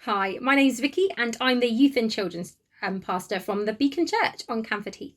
Hi, my name's Vicky and I'm the Youth and Children's pastor from the Beacon Church on Canford, Heath.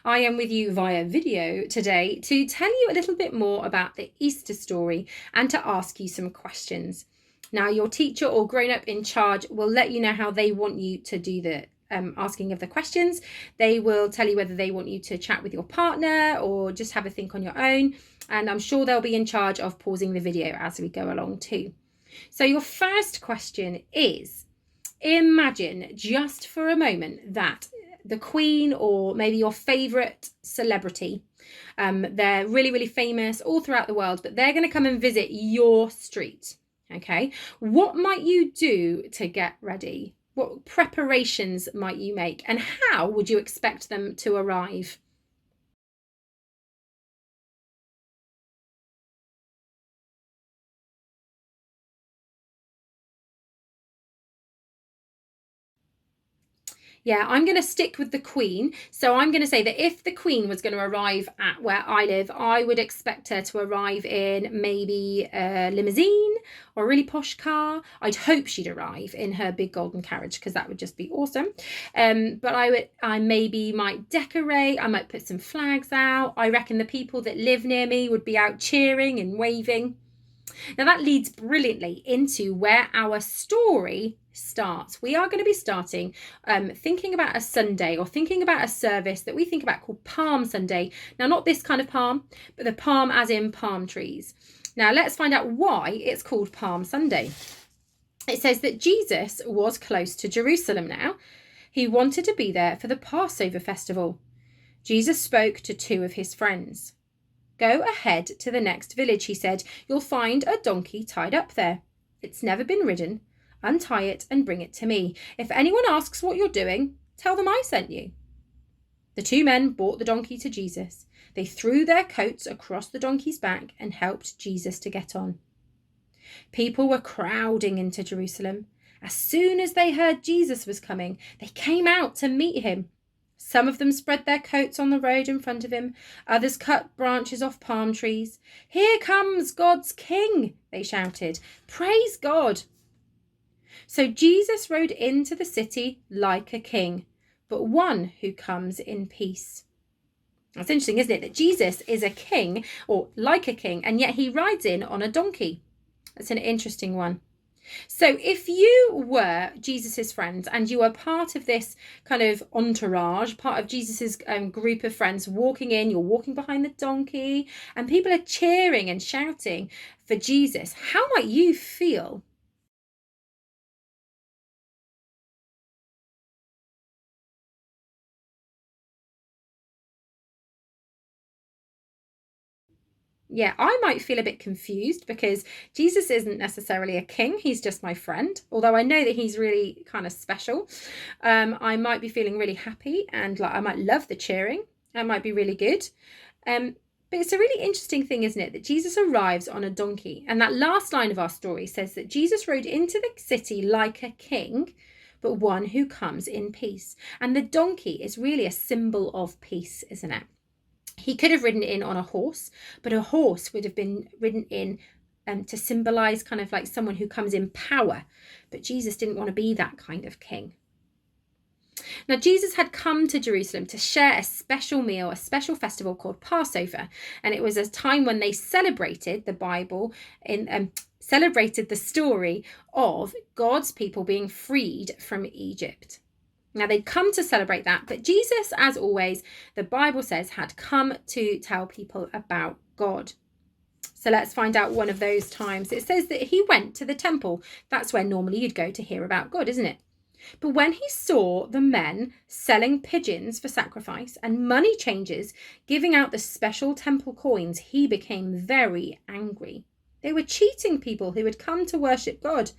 I am with you via video today to tell you a little bit more about the Easter story and to ask you some questions. Now, your teacher or grown-up in charge will let you know how they want you to do the asking of the questions. They will tell you whether they want you to chat with your partner or just have a think on your own. And I'm sure they'll be in charge of pausing the video as we go along too. So your first question is, imagine just for a moment that the Queen or maybe your favourite celebrity, they're really, really famous all throughout the world, but they're going to come and visit your street. Okay, what might you do to get ready? What preparations might you make? And how would you expect them to arrive? Yeah, I'm going to stick with the Queen. So I'm going to say that if the Queen was going to arrive at where I live, I would expect her to arrive in maybe a limousine or a really posh car. I'd hope she'd arrive in her big golden carriage because that would just be awesome. But I maybe might decorate. I might put some flags out. I reckon the people that live near me would be out cheering and waving. Now that leads brilliantly into where our story starts. We are going to be starting thinking about a Sunday or thinking about a service that we think about called Palm Sunday. Now, not this kind of palm, but the palm as in palm trees. Now, let's find out why it's called Palm Sunday. It says that Jesus was close to Jerusalem now. He wanted to be there for the Passover festival. Jesus spoke to two of his friends. Go ahead to the next village, he said. You'll find a donkey tied up there. It's never been ridden. Untie it and bring it to me. If anyone asks what you're doing, tell them I sent you. The two men brought the donkey to Jesus. They threw their coats across the donkey's back and helped Jesus to get on. People were crowding into Jerusalem. As soon as they heard Jesus was coming, they came out to meet him. Some of them spread their coats on the road in front of him. Others cut branches off palm trees. Here comes God's King, they shouted. Praise God. So Jesus rode into the city like a king, but one who comes in peace. That's interesting, isn't it? That Jesus is a king, or like a king, and yet he rides in on a donkey. That's an interesting one. So if you were Jesus's friends and you were part of this kind of entourage, part of Jesus's group of friends walking in, you're walking behind the donkey and people are cheering and shouting for Jesus, how might you feel? Yeah, I might feel a bit confused because Jesus isn't necessarily a king. He's just my friend. Although I know that he's really kind of special. I might be feeling really happy and like I might love the cheering. That might be really good. But it's a really interesting thing, isn't it? That Jesus arrives on a donkey. And that last line of our story says that Jesus rode into the city like a king, but one who comes in peace. And the donkey is really a symbol of peace, isn't it? He could have ridden in on a horse, but a horse would have been ridden in to symbolize kind of like someone who comes in power. But Jesus didn't want to be that kind of king. Now, Jesus had come to Jerusalem to share a special meal, a special festival called Passover. And it was a time when they celebrated the Bible celebrated the story of God's people being freed from Egypt. Now, they'd come to celebrate that, but Jesus, as always, the Bible says, had come to tell people about God. So let's find out one of those times. It says that he went to the temple. That's where normally you'd go to hear about God, isn't it? But when he saw the men selling pigeons for sacrifice and money changers giving out the special temple coins, he became very angry. They were cheating people who had come to worship God.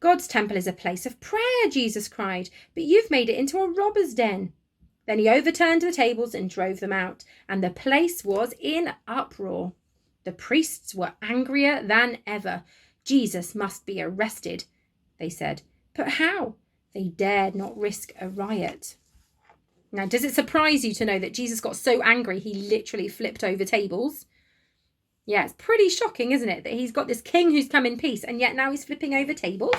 God's temple is a place of prayer, Jesus cried, but you've made it into a robber's den. Then he overturned the tables and drove them out, and the place was in uproar. The priests were angrier than ever. Jesus must be arrested, they said. But how? They dared not risk a riot. Now, does it surprise you to know that Jesus got so angry he literally flipped over tables? Yeah, it's pretty shocking, isn't it? That he's got this king who's come in peace, and yet now he's flipping over tables.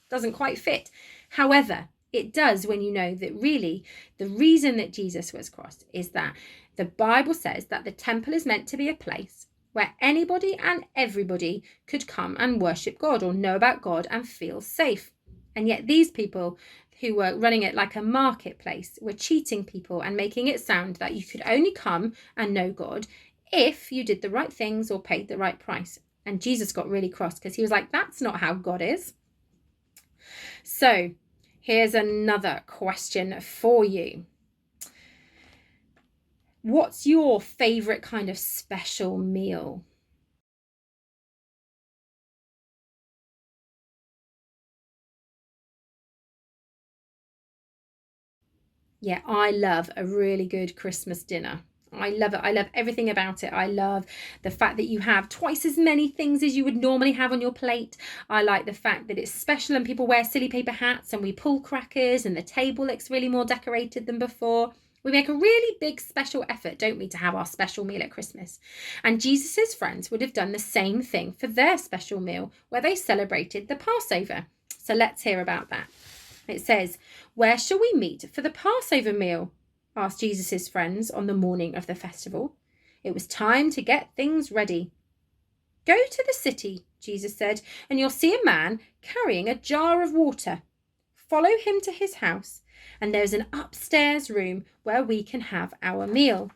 Doesn't quite fit. However, it does when you know that really the reason that Jesus was crossed is that the Bible says that the temple is meant to be a place where anybody and everybody could come and worship God or know about God and feel safe. And yet these people who were running it like a marketplace were cheating people and making it sound that you could only come and know God if you did the right things or paid the right price. And Jesus got really cross because he was like, that's not how God is. So here's another question for you. What's your favorite kind of special meal? Yeah, I love a really good Christmas dinner. I love it. I love everything about it. I love the fact that you have twice as many things as you would normally have on your plate. I like the fact that it's special and people wear silly paper hats and we pull crackers and the table looks really more decorated than before. We make a really big special effort, don't we, to have our special meal at Christmas. And Jesus's friends would have done the same thing for their special meal where they celebrated the Passover. So let's hear about that. It says, "Where shall we meet for the Passover meal?" asked Jesus' friends on the morning of the festival. It was time to get things ready. "Go to the city," Jesus said, "and you'll see a man carrying a jar of water. Follow him to his house, and there's an upstairs room where we can have our meal."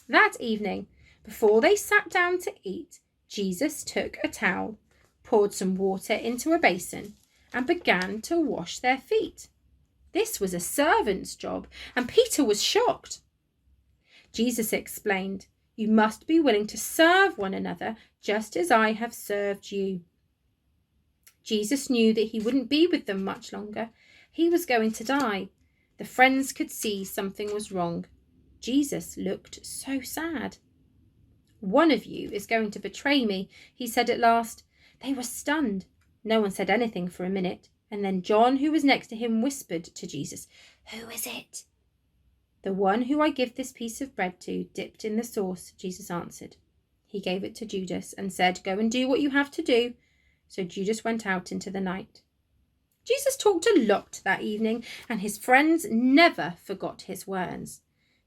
That evening, before they sat down to eat, Jesus took a towel, poured some water into a basin, and began to wash their feet. This was a servant's job, and Peter was shocked. Jesus explained, "You must be willing to serve one another just as I have served you." Jesus knew that he wouldn't be with them much longer. He was going to die. The friends could see something was wrong. Jesus looked so sad. "One of you is going to betray me," he said at last. They were stunned. No one said anything for a minute, and then John, who was next to him, whispered to Jesus, "Who is it?" "The one who I give this piece of bread to, dipped in the sauce," Jesus answered. He gave it to Judas and said, "Go and do what you have to do." So Judas went out into the night. Jesus talked a lot that evening, and his friends never forgot his words.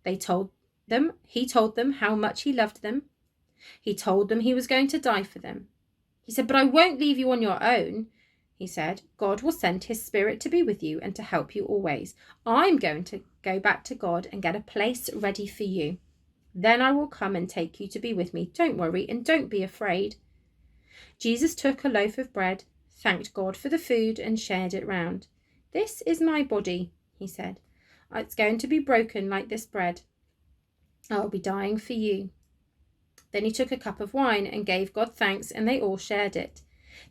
He told them how much he loved them. He told them he was going to die for them. He said, "But I won't leave you on your own." He said, "God will send his Spirit to be with you and to help you always. I'm going to go back to God and get a place ready for you. Then I will come and take you to be with me. Don't worry and don't be afraid." Jesus took a loaf of bread, thanked God for the food, and shared it round. "This is my body," he said. "It's going to be broken like this bread. I'll be dying for you." Then he took a cup of wine and gave God thanks, and they all shared it.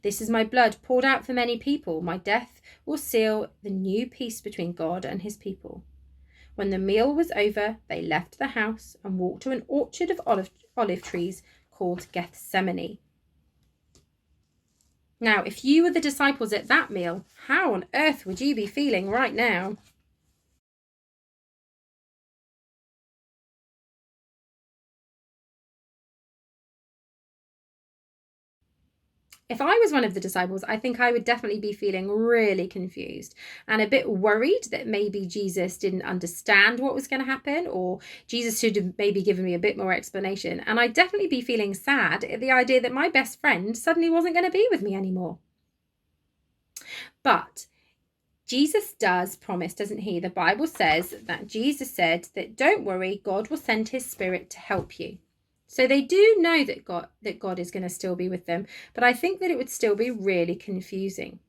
"This is my blood poured out for many people. My death will seal the new peace between God and his people." When the meal was over, they left the house and walked to an orchard of olive trees called Gethsemane. Now, if you were the disciples at that meal, how on earth would you be feeling right now? If I was one of the disciples, I think I would definitely be feeling really confused and a bit worried that maybe Jesus didn't understand what was going to happen, or Jesus should have maybe given me a bit more explanation. And I'd definitely be feeling sad at the idea that my best friend suddenly wasn't going to be with me anymore. But Jesus does promise, doesn't he? The Bible says that Jesus said that don't worry, God will send his Spirit to help you. So they do know that God is going to still be with them, but I think that it would still be really confusing.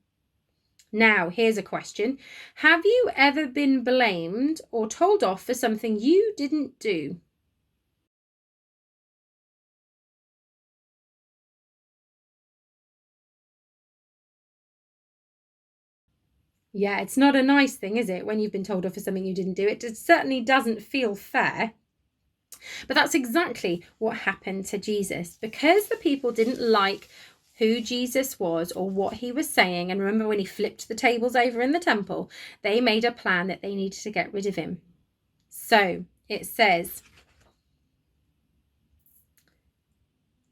Now, here's a question. Have you ever been blamed or told off for something you didn't do? Yeah, it's not a nice thing, is it, when you've been told off for something you didn't do? It certainly doesn't feel fair. But that's exactly what happened to Jesus. Because the people didn't like who Jesus was or what he was saying, and remember when he flipped the tables over in the temple, they made a plan that they needed to get rid of him. So it says,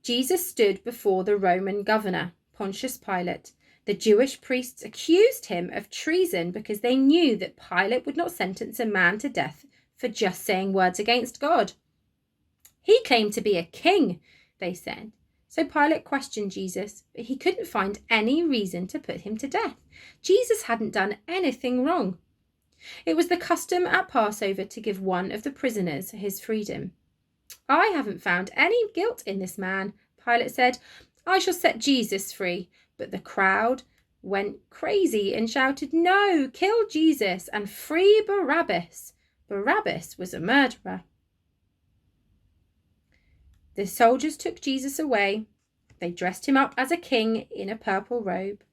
Jesus stood before the Roman governor, Pontius Pilate. The Jewish priests accused him of treason because they knew that Pilate would not sentence a man to death for just saying words against God. He claimed to be a king, they said. So Pilate questioned Jesus, but he couldn't find any reason to put him to death. Jesus hadn't done anything wrong. It was the custom at Passover to give one of the prisoners his freedom. I haven't found any guilt in this man, Pilate said. I shall set Jesus free. But the crowd went crazy and shouted, no, kill Jesus and free Barabbas. Barabbas was a murderer. The soldiers took Jesus away. They dressed him up as a king in a purple robe,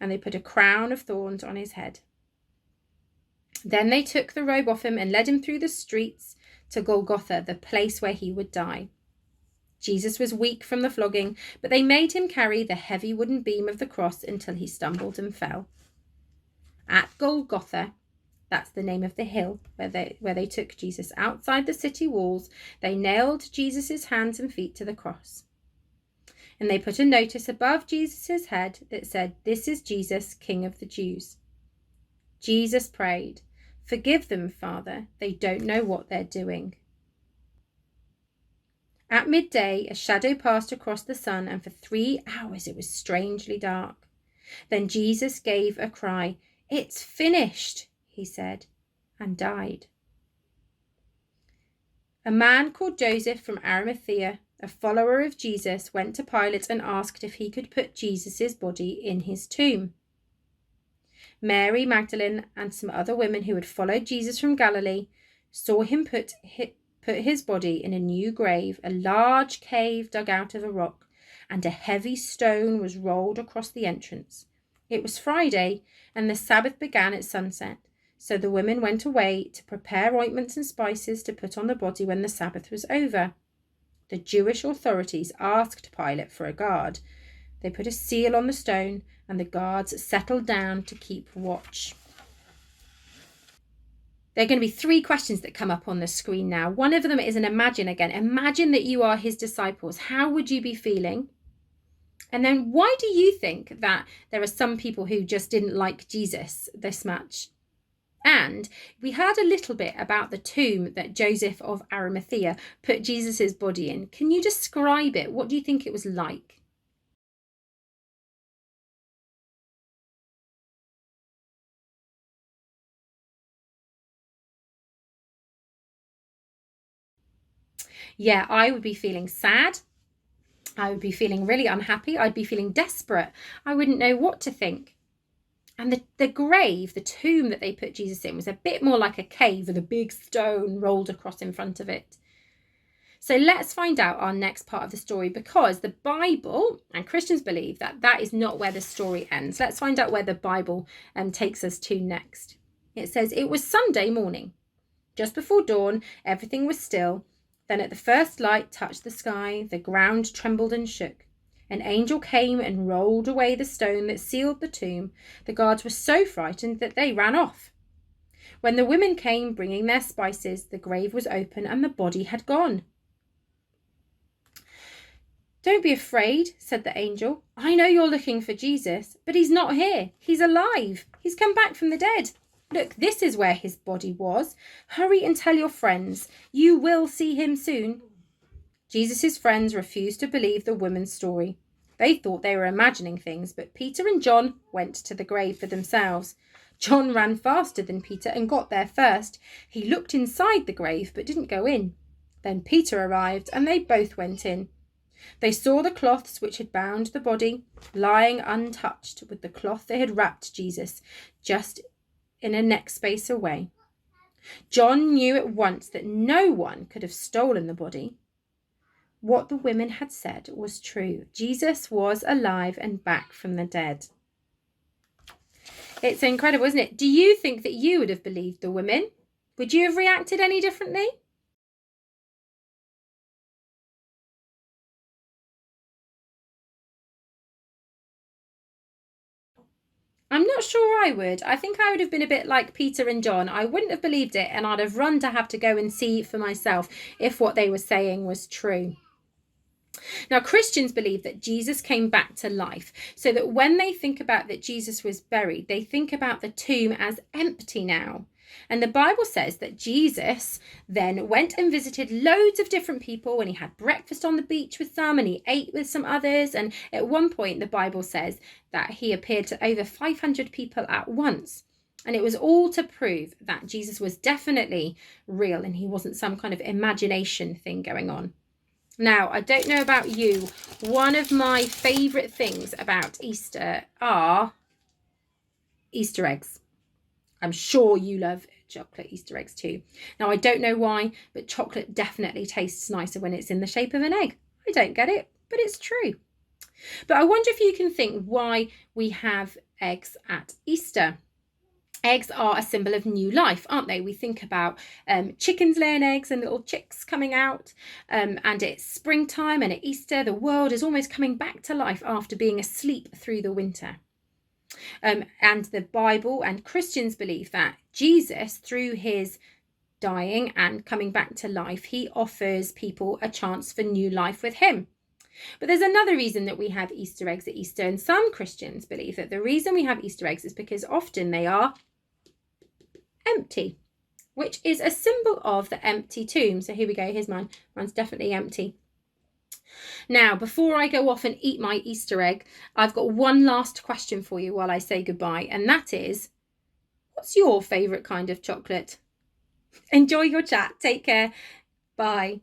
and they put a crown of thorns on his head. Then they took the robe off him and led him through the streets to Golgotha, the place where he would die. Jesus was weak from the flogging, but they made him carry the heavy wooden beam of the cross until he stumbled and fell. At Golgotha, that's the name of the hill where they took Jesus, outside the city walls, they nailed Jesus' hands and feet to the cross. And they put a notice above Jesus' head that said, "This is Jesus, King of the Jews." Jesus prayed, "Forgive them, Father, they don't know what they're doing." At midday, a shadow passed across the sun, and for 3 hours it was strangely dark. Then Jesus gave a cry. "It's finished," he said, and died. A man called Joseph from Arimathea, a follower of Jesus, went to Pilate and asked if he could put Jesus' body in his tomb. Mary Magdalene and some other women who had followed Jesus from Galilee saw him put his body in a new grave, a large cave dug out of a rock, and a heavy stone was rolled across the entrance. It was Friday, and the Sabbath began at sunset, so the women went away to prepare ointments and spices to put on the body when the Sabbath was over. The Jewish authorities asked Pilate for a guard. They put a seal on the stone, and the guards settled down to keep watch. There are going to be 3 questions that come up on the screen now. One of them is an imagine again. Imagine that you are his disciples. How would you be feeling? And then why do you think that there are some people who just didn't like Jesus this much? And we heard a little bit about the tomb that Joseph of Arimathea put Jesus' body in. Can you describe it? What do you think it was like? Yeah, I would be feeling sad. I would be feeling really unhappy. I'd be feeling desperate. I wouldn't know what to think. And the grave, the tomb that they put Jesus in, was a bit more like a cave with a big stone rolled across in front of it. So let's find out our next part of the story, because the Bible and Christians believe that that is not where the story ends. Let's find out where the Bible takes us to next. It says, "It was Sunday morning. Just before dawn, everything was still. Then at the first light touched the sky, the ground trembled and shook. An angel came and rolled away the stone that sealed the tomb. The guards were so frightened that they ran off. When the women came bringing their spices, the grave was open and the body had gone." "Don't be afraid," said the angel. "I know you're looking for Jesus, but he's not here. He's alive. He's come back from the dead. Look, this is where his body was. Hurry and tell your friends. You will see him soon." Jesus' friends refused to believe the woman's story. They thought they were imagining things, but Peter and John went to the grave for themselves. John ran faster than Peter and got there first. He looked inside the grave but didn't go in. Then Peter arrived and they both went in. They saw the cloths which had bound the body lying untouched, with the cloth that had wrapped Jesus just in a neck space away. John knew at once that no one could have stolen the body. What the women had said was true. Jesus was alive and back from the dead. It's incredible, isn't it? Do you think that you would have believed the women? Would you have reacted any differently? I'm not sure I would. I think I would have been a bit like Peter and John. I wouldn't have believed it, and I'd have run to have to go and see for myself if what they were saying was true. Now, Christians believe that Jesus came back to life, so that when they think about that Jesus was buried, they think about the tomb as empty now. And the Bible says that Jesus then went and visited loads of different people, and he had breakfast on the beach with some, and he ate with some others. And at one point, the Bible says that he appeared to over 500 people at once. And it was all to prove that Jesus was definitely real and he wasn't some kind of imagination thing going on. Now, I don't know about you, one of my favourite things about Easter are Easter eggs. I'm sure you love chocolate Easter eggs too. Now, I don't know why, but chocolate definitely tastes nicer when it's in the shape of an egg. I don't get it, but it's true. But I wonder if you can think why we have eggs at Easter. Eggs are a symbol of new life, aren't they? We think about chickens laying eggs and little chicks coming out, and it's springtime, and at Easter the world is almost coming back to life after being asleep through the winter. And the Bible and Christians believe that Jesus, through his dying and coming back to life, he offers people a chance for new life with him. But there's another reason that we have Easter eggs at Easter, and some Christians believe that the reason we have Easter eggs is because often they are empty, which is a symbol of the empty tomb. So here we go, here's mine. Mine's definitely empty. Now, before I go off and eat my Easter egg, I've got one last question for you while I say goodbye, and that is, what's your favourite kind of chocolate? Enjoy your chat. Take care. Bye.